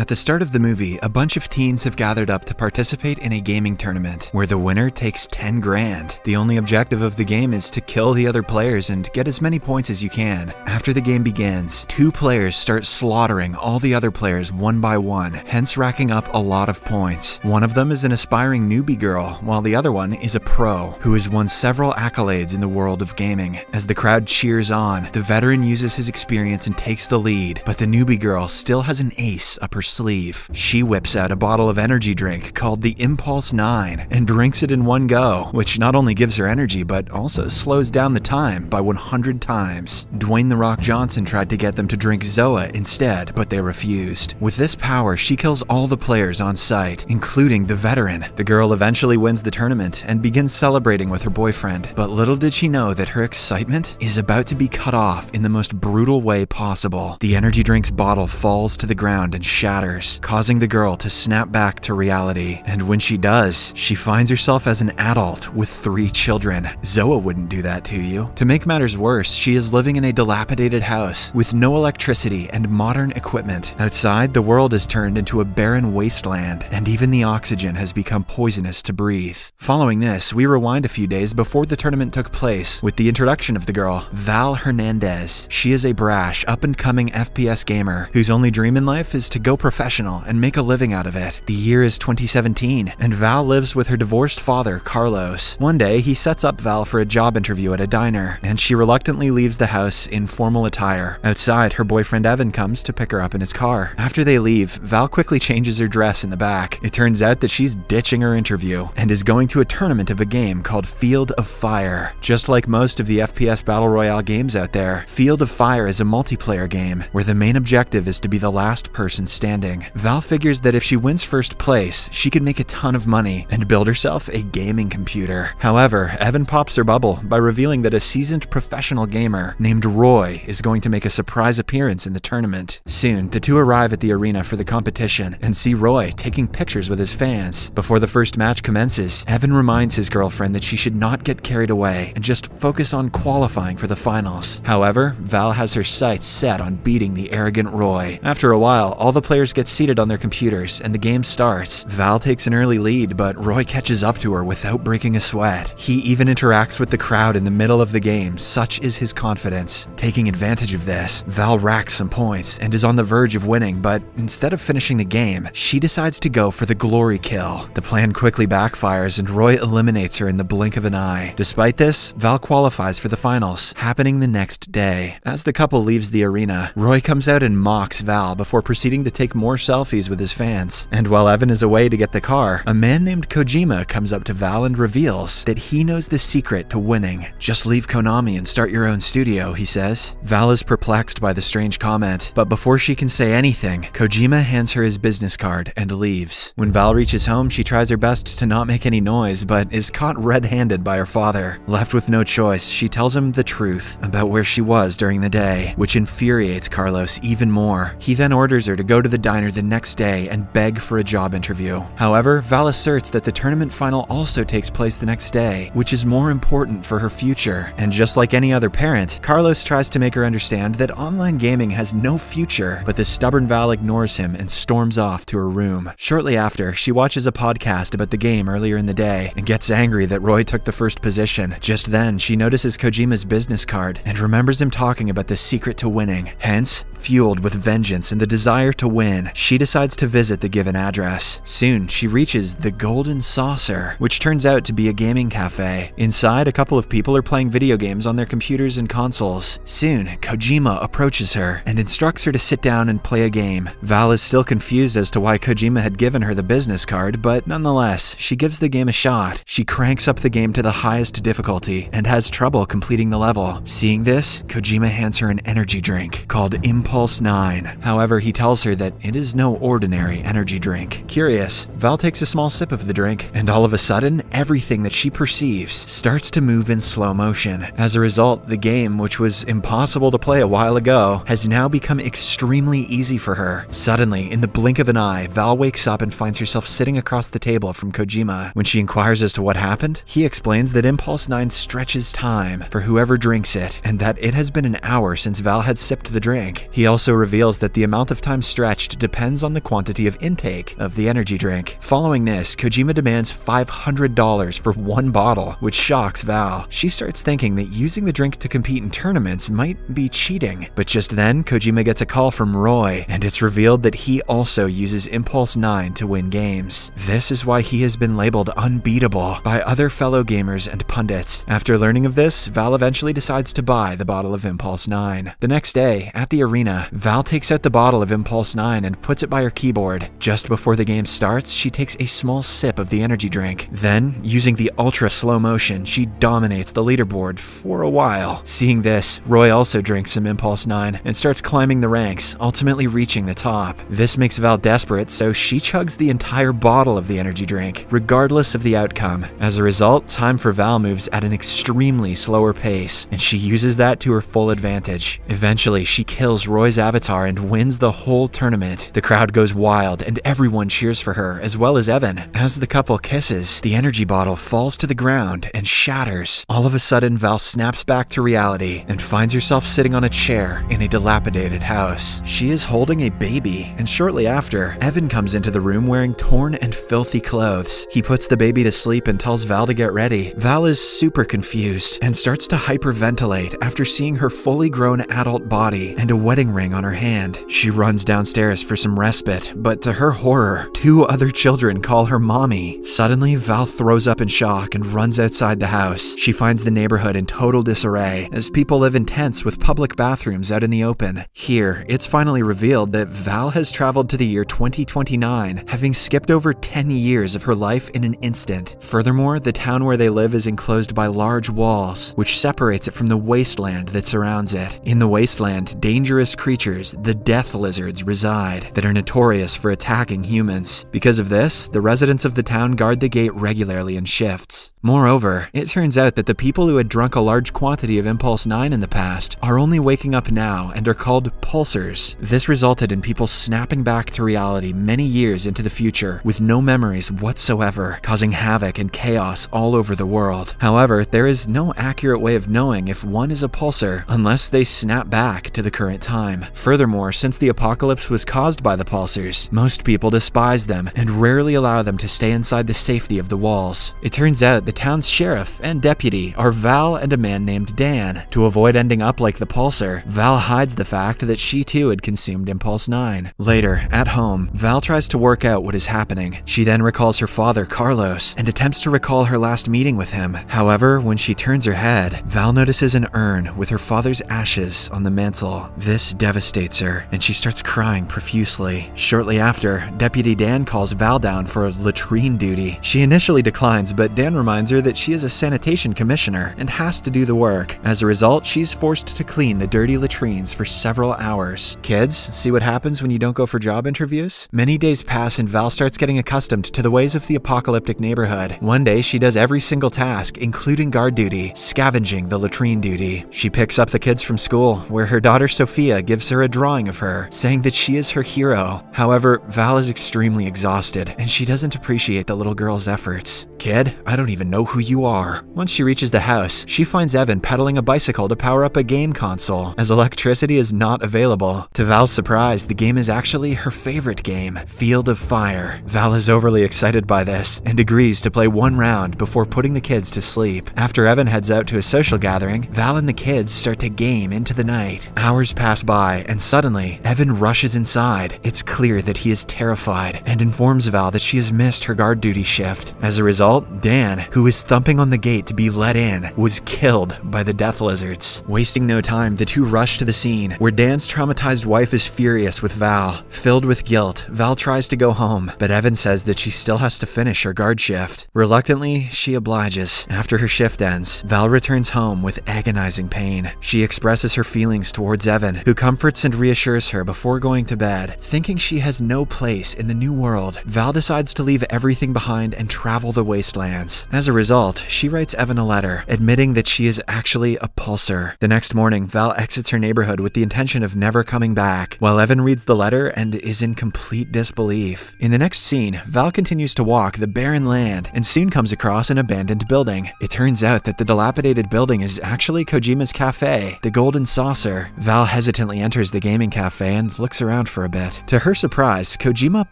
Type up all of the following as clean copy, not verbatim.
At the start of the movie, a bunch of teens have gathered up to participate in a gaming tournament where the winner takes 10 grand. The only objective of the game is to kill the other players and get as many points as you can. After the game begins, 2 players start slaughtering all the other players one by one, hence racking up a lot of points. One of them is an aspiring newbie girl, while the other one is a pro who has won several accolades in the world of gaming. As the crowd cheers on, the veteran uses his experience and takes the lead, but the newbie girl still has an ace up her sleeve. She whips out a bottle of energy drink called the Impulse 9 and drinks it in one go, which not only gives her energy but also slows down the time by 100 times. Dwayne "The Rock" Johnson tried to get them to drink Zoa instead, but they refused. With this power, she kills all the players on site, including the veteran. The girl eventually wins the tournament and begins celebrating with her boyfriend, but little did she know that her excitement is about to be cut off in the most brutal way possible. The energy drink's bottle falls to the ground and shatters, causing the girl to snap back to reality. And when she does, she finds herself as an adult with 3 children. Zoa wouldn't do that to you. To make matters worse, she is living in a dilapidated house with no electricity and modern equipment. Outside, the world is turned into a barren wasteland, and even the oxygen has become poisonous to breathe. Following this, we rewind a few days before the tournament took place with the introduction of the girl, Val Hernandez. She is a brash, up-and-coming FPS gamer whose only dream in life is to go professional and make a living out of it. The year is 2017, and Val lives with her divorced father, Carlos. One day, he sets up Val for a job interview at a diner, and she reluctantly leaves the house in formal attire. Outside, her boyfriend Evan comes to pick her up in his car. After they leave, Val quickly changes her dress in the back. It turns out that she's ditching her interview and is going to a tournament of a game called Field of Fire. Just like most of the FPS Battle Royale games out there, Field of Fire is a multiplayer game where the main objective is to be the last person standing. Val figures that if she wins first place, she could make a ton of money and build herself a gaming computer. However, Evan pops her bubble by revealing that a seasoned professional gamer named Roy is going to make a surprise appearance in the tournament. Soon, the two arrive at the arena for the competition and see Roy taking pictures with his fans. Before the first match commences, Evan reminds his girlfriend that she should not get carried away and just focus on qualifying for the finals. However, Val has her sights set on beating the arrogant Roy. After a while, all the players get seated on their computers and the game starts. Val takes an early lead, but Roy catches up to her without breaking a sweat. He even interacts with the crowd in the middle of the game, such is his confidence. Taking advantage of this, Val racks some points and is on the verge of winning, but instead of finishing the game, she decides to go for the glory kill. The plan quickly backfires and Roy eliminates her in the blink of an eye. Despite this, Val qualifies for the finals, happening the next day. As the couple leaves the arena, Roy comes out and mocks Val before proceeding to take more selfies with his fans. And while Evan is away to get the car, a man named Kojima comes up to Val and reveals that he knows the secret to winning. "Just leave Konami and start your own studio," he says. Val is perplexed by the strange comment, but before she can say anything, Kojima hands her his business card and leaves. When Val reaches home, she tries her best to not make any noise, but is caught red-handed by her father. Left with no choice, she tells him the truth about where she was during the day, which infuriates Carlos even more. He then orders her to go to the diner the next day and beg for a job interview. However, Val asserts that the tournament final also takes place the next day, which is more important for her future. And just like any other parent, Carlos tries to make her understand that online gaming has no future, but the stubborn Val ignores him and storms off to her room. Shortly after, she watches a podcast about the game earlier in the day and gets angry that Roy took the first position. Just then, she notices Kojima's business card and remembers him talking about the secret to winning. Hence, fueled with vengeance and the desire to win, she decides to visit the given address. Soon, she reaches the Golden Saucer, which turns out to be a gaming cafe. Inside, a couple of people are playing video games on their computers and consoles. Soon, Kojima approaches her and instructs her to sit down and play a game. Val is still confused as to why Kojima had given her the business card, but nonetheless, she gives the game a shot. She cranks up the game to the highest difficulty and has trouble completing the level. Seeing this, Kojima hands her an energy drink called Impulse 9. However, he tells her that it is no ordinary energy drink. Curious, Val takes a small sip of the drink, and all of a sudden, everything that she perceives starts to move in slow motion. As a result, the game, which was impossible to play a while ago, has now become extremely easy for her. Suddenly, in the blink of an eye, Val wakes up and finds herself sitting across the table from Kojima. When she inquires as to what happened, he explains that Impulse 9 stretches time for whoever drinks it, and that it has been an hour since Val had sipped the drink. He also reveals that the amount of time stretched changed depends on the quantity of intake of the energy drink. Following this, Kojima demands $500 for one bottle, which shocks Val. She starts thinking that using the drink to compete in tournaments might be cheating. But just then, Kojima gets a call from Roy, and it's revealed that he also uses Impulse 9 to win games. This is why he has been labeled unbeatable by other fellow gamers and pundits. After learning of this, Val eventually decides to buy the bottle of Impulse 9. The next day, at the arena, Val takes out the bottle of Impulse 9 and puts it by her keyboard. Just before the game starts, she takes a small sip of the energy drink. Then, using the ultra slow motion, she dominates the leaderboard for a while. Seeing this, Roy also drinks some Impulse 9 and starts climbing the ranks, ultimately reaching the top. This makes Val desperate, so she chugs the entire bottle of the energy drink, regardless of the outcome. As a result, time for Val moves at an extremely slower pace, and she uses that to her full advantage. Eventually, she kills Roy's avatar and wins the whole tournament. The crowd goes wild, and everyone cheers for her, as well as Evan. As the couple kisses, the energy bottle falls to the ground and shatters. All of a sudden, Val snaps back to reality and finds herself sitting on a chair in a dilapidated house. She is holding a baby, and shortly after, Evan comes into the room wearing torn and filthy clothes. He puts the baby to sleep and tells Val to get ready. Val is super confused and starts to hyperventilate after seeing her fully grown adult body and a wedding ring on her hand. She runs downstairs for some respite, but to her horror, two other children call her mommy. Suddenly, Val throws up in shock and runs outside the house. She finds the neighborhood in total disarray as people live in tents with public bathrooms out in the open. Here, it's finally revealed that Val has traveled to the year 2029, having skipped over 10 years of her life in an instant. Furthermore, the town where they live is enclosed by large walls, which separates it from the wasteland that surrounds it. In the wasteland, dangerous creatures, the death lizards, reside that are notorious for attacking humans. Because of this, the residents of the town guard the gate regularly in shifts. Moreover, it turns out that the people who had drunk a large quantity of Impulse 9 in the past are only waking up now and are called pulsars. This resulted in people snapping back to reality many years into the future with no memories whatsoever, causing havoc and chaos all over the world. However, there is no accurate way of knowing if one is a pulsar unless they snap back to the current time. Furthermore, since the apocalypse was caused by the pulsars, most people despise them and rarely allow them to stay inside the safety of the walls. It turns out the town's sheriff and deputy are Val and a man named Dan. To avoid ending up like the pulsar, Val hides the fact that she too had consumed Impulse 9. Later, at home, Val tries to work out what is happening. She then recalls her father, Carlos, and attempts to recall her last meeting with him. However, when she turns her head, Val notices an urn with her father's ashes on the mantle. This devastates her, and she starts crying profusely. Shortly after, Deputy Dan calls Val down for latrine duty. She initially declines, but Dan reminds her that she is a sanitation commissioner and has to do the work. As a result, she's forced to clean the dirty latrines for several hours. Kids, see what happens when you don't go for job interviews? Many days pass and Val starts getting accustomed to the ways of the apocalyptic neighborhood. One day, she does every single task, including guard duty, scavenging the latrine duty. She picks up the kids from school, where her daughter Sophia gives her a drawing of her, saying that she is her hero. However, Val is extremely exhausted, and she doesn't appreciate the little girl's efforts. Kid, I don't even know who you are. Once she reaches the house, she finds Evan pedaling a bicycle to power up a game console, as electricity is not available. To Val's surprise, the game is actually her favorite game, Field of Fire. Val is overly excited by this, and agrees to play one round before putting the kids to sleep. After Evan heads out to a social gathering, Val and the kids start to game into the night. Hours pass by, and suddenly, Evan rushes inside. It's clear that he is terrified, and informs Val that she has missed her guard duty shift. As a result, Dan, who is thumping on the gate to be let in, was killed by the death lizards. Wasting no time, the two rush to the scene, where Dan's traumatized wife is furious with Val. Filled with guilt, Val tries to go home, but Evan says that she still has to finish her guard shift. Reluctantly, she obliges. After her shift ends, Val returns home with agonizing pain. She expresses her feelings towards Evan, who comforts and reassures her before going to bed. Thinking she has no place in the new world, Val decides to leave everything behind and travel the wasteland wastelands. As a result, she writes Evan a letter, admitting that she is actually a pulsar. The next morning, Val exits her neighborhood with the intention of never coming back, while Evan reads the letter and is in complete disbelief. In the next scene, Val continues to walk the barren land and soon comes across an abandoned building. It turns out that the dilapidated building is actually Kojima's cafe, the Golden Saucer. Val hesitantly enters the gaming cafe and looks around for a bit. To her surprise, Kojima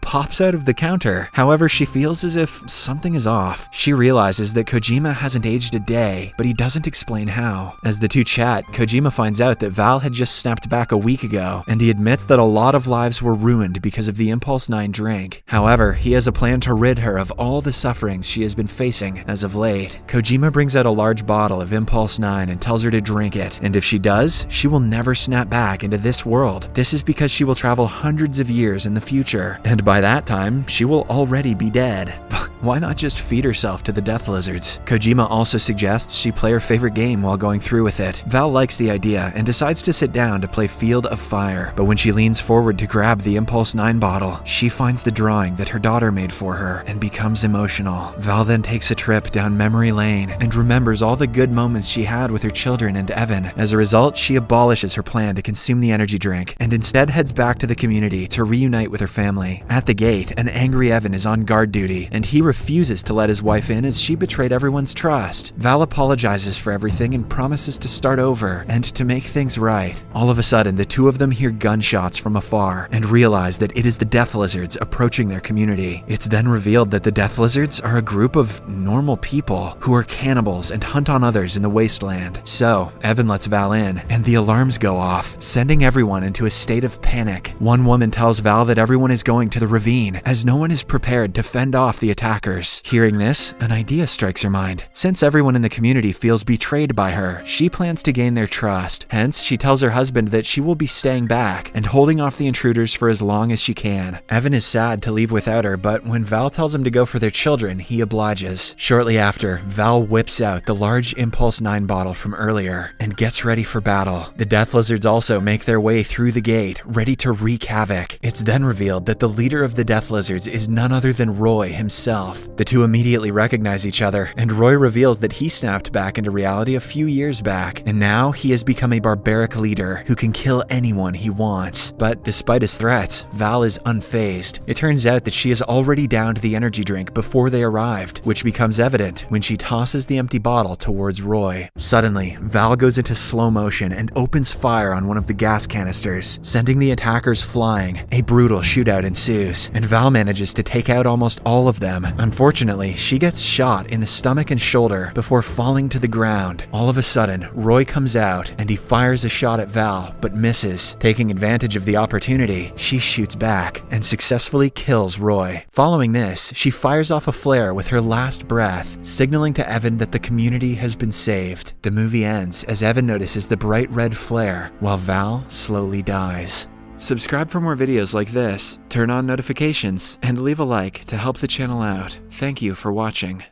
pops out of the counter. However, she feels as if something is off. She realizes that Kojima hasn't aged a day, but he doesn't explain how. As the two chat, Kojima finds out that Val had just snapped back a week ago, and he admits that a lot of lives were ruined because of the Impulse 9 drink. However, he has a plan to rid her of all the sufferings she has been facing as of late. Kojima brings out a large bottle of Impulse 9 and tells her to drink it, and if she does, she will never snap back into this world. This is because she will travel hundreds of years in the future, and by that time, she will already be dead. Why not just feed herself to the death lizards? Kojima also suggests she play her favorite game while going through with it. Val likes the idea and decides to sit down to play Field of Fire, but when she leans forward to grab the Impulse 9 bottle, she finds the drawing that her daughter made for her and becomes emotional. Val then takes a trip down memory lane and remembers all the good moments she had with her children and Evan. As a result, she abolishes her plan to consume the energy drink and instead heads back to the community to reunite with her family. At the gate, an angry Evan is on guard duty, and he refuses to let his wife in as she betrayed everyone's trust. Val apologizes for everything and promises to start over and to make things right. All of a sudden, the two of them hear gunshots from afar and realize that it is the Death Lizards approaching their community. It's then revealed that the Death Lizards are a group of normal people who are cannibals and hunt on others in the wasteland. So, Evan lets Val in, and the alarms go off, sending everyone into a state of panic. One woman tells Val that everyone is going to the ravine, as no one is prepared to fend off the attackers. Hearing this, an idea strikes her mind. Since everyone in the community feels betrayed by her, she plans to gain their trust. Hence, she tells her husband that she will be staying back and holding off the intruders for as long as she can. Evan is sad to leave without her, but when Val tells him to go for their children, he obliges. Shortly after, Val whips out the large Impulse 9 bottle from earlier and gets ready for battle. The Death Lizards also make their way through the gate, ready to wreak havoc. It's then revealed that the leader of the Death Lizards is none other than Roy himself. The two immediately recognize each other, and Roy reveals that he snapped back into reality a few years back, and now he has become a barbaric leader who can kill anyone he wants. But despite his threats, Val is unfazed. It turns out that she has already downed the energy drink before they arrived, which becomes evident when she tosses the empty bottle towards Roy. Suddenly, Val goes into slow motion and opens fire on one of the gas canisters, sending the attackers flying. A brutal shootout ensues, and Val manages to take out almost all of them. Unfortunately, she gets shot in the stomach and shoulder before falling to the ground. All of a sudden, Roy comes out and he fires a shot at Val, but misses. Taking advantage of the opportunity, she shoots back and successfully kills Roy. Following this, she fires off a flare with her last breath, signaling to Evan that the community has been saved. The movie ends as Evan notices the bright red flare, while Val slowly dies. Subscribe for more videos like this, turn on notifications, and leave a like to help the channel out. Thank you for watching.